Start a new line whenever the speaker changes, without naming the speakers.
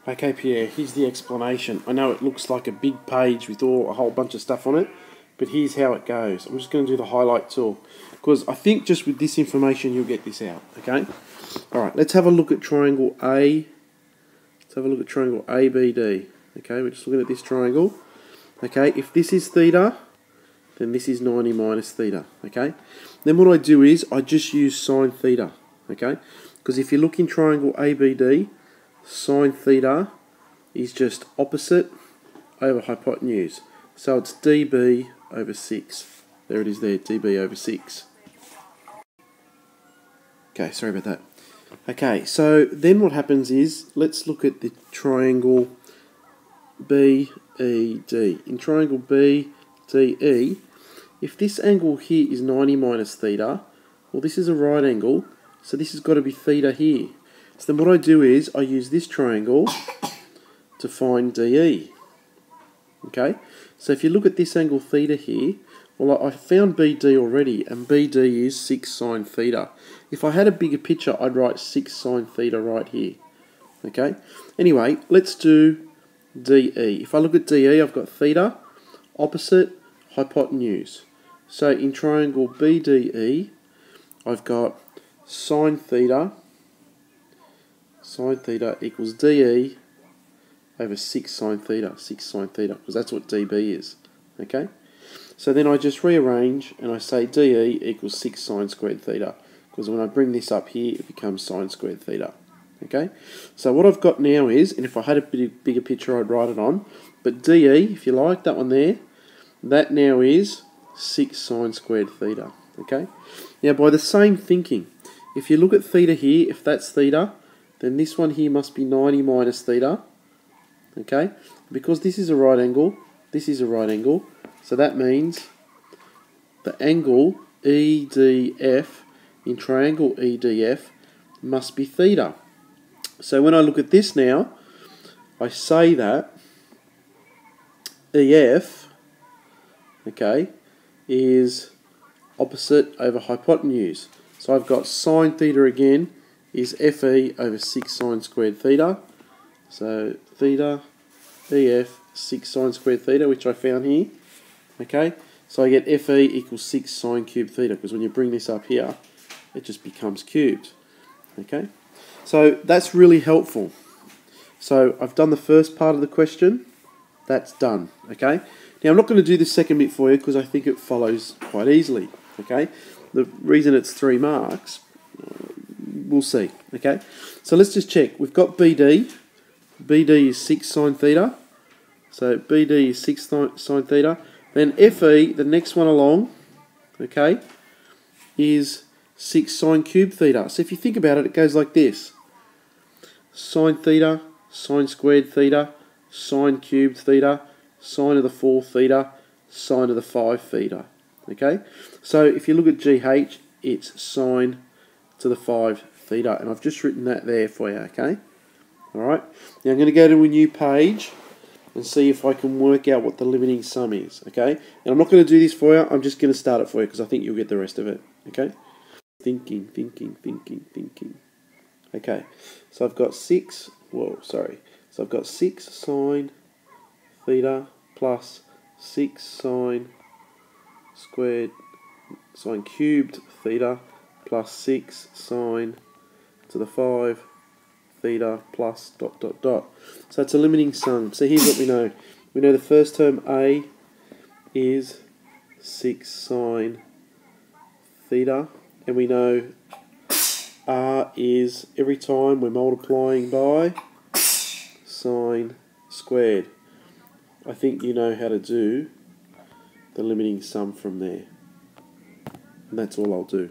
Okay, Pierre, here's the explanation. I know it looks like a big page with a whole bunch of stuff on it, but here's how it goes. I'm just going to do the highlight tool, because I think just with this information you'll get this out, okay? Alright, let's have a look at triangle A. Let's have a look at triangle ABD. Okay, we're just looking at this triangle. Okay, if this is theta, then this is 90 minus theta, okay? Then what I do is I just use sine theta, okay? Because if you look in triangle ABD, sine theta is just opposite over hypotenuse. So it's dB over 6. There it is there, dB over 6. Okay, sorry about that. Okay, so then what happens is, let's look at the triangle BED. In triangle BDE, if this angle here is 90 minus theta, well, this is a right angle, so this has got to be theta here. So then what I do is I use this triangle to find DE. Okay, so if you look at this angle theta here, well, I found BD already, and BD is 6 sine theta. If I had a bigger picture, I'd write 6 sine theta right here. Okay, anyway, let's do DE. If I look at DE, I've got theta, opposite, hypotenuse. So in triangle BDE, I've got sine theta equals DE over 6 sine theta, because that's what DB is. Okay, so then I just rearrange and I say DE equals 6 sine squared theta, because when I bring this up here, it becomes sine squared theta. Okay, so what I've got now is, and if I had a bigger picture, I'd write it on, but DE, if you like, that one there, that now is 6 sine squared theta. Okay, now by the same thinking, if you look at theta here, if that's theta, then this one here must be 90 minus theta. Okay, because this is a right angle, this is a right angle, so that means the angle EDF in triangle EDF must be theta. So when I look at this now, I say that EF, okay, is opposite over hypotenuse. So I've got sine theta again is FE over 6 sine squared theta. So theta, EF, 6 sine squared theta, which I found here. Okay, so I get FE equals 6 sine cubed theta, because when you bring this up here, it just becomes cubed. Okay, so that's really helpful. So I've done the first part of the question. That's done. Okay, now I'm not going to do the second bit for you because I think it follows quite easily. Okay, the reason it's 3 marks, we'll see. Okay, so let's just check. We've got BD. BD is 6 sine theta. So BD is 6 sine theta. Then FE, the next one along, okay, is 6 sine cubed theta. So if you think about it, it goes like this. Sine theta, sine squared theta, sine cubed theta, sine of the 4 theta, sine of the 5 theta. Okay, so if you look at GH, it's sine to the 5 theta, and I've just written that there for you. Okay, alright, now I'm going to go to a new page and see if I can work out what the limiting sum is. Okay, and I'm not going to do this for you, I'm just going to start it for you because I think you'll get the rest of it. Okay, thinking. Okay, so I've got 6, so I've got 6 sine theta plus 6 sine cubed theta plus 6 sine to the 5 theta plus ... So it's a limiting sum. So here's what we know. We know the first term A is 6 sine theta, and we know R is, every time we're multiplying by, sine squared. I think you know how to do the limiting sum from there. And that's all I'll do.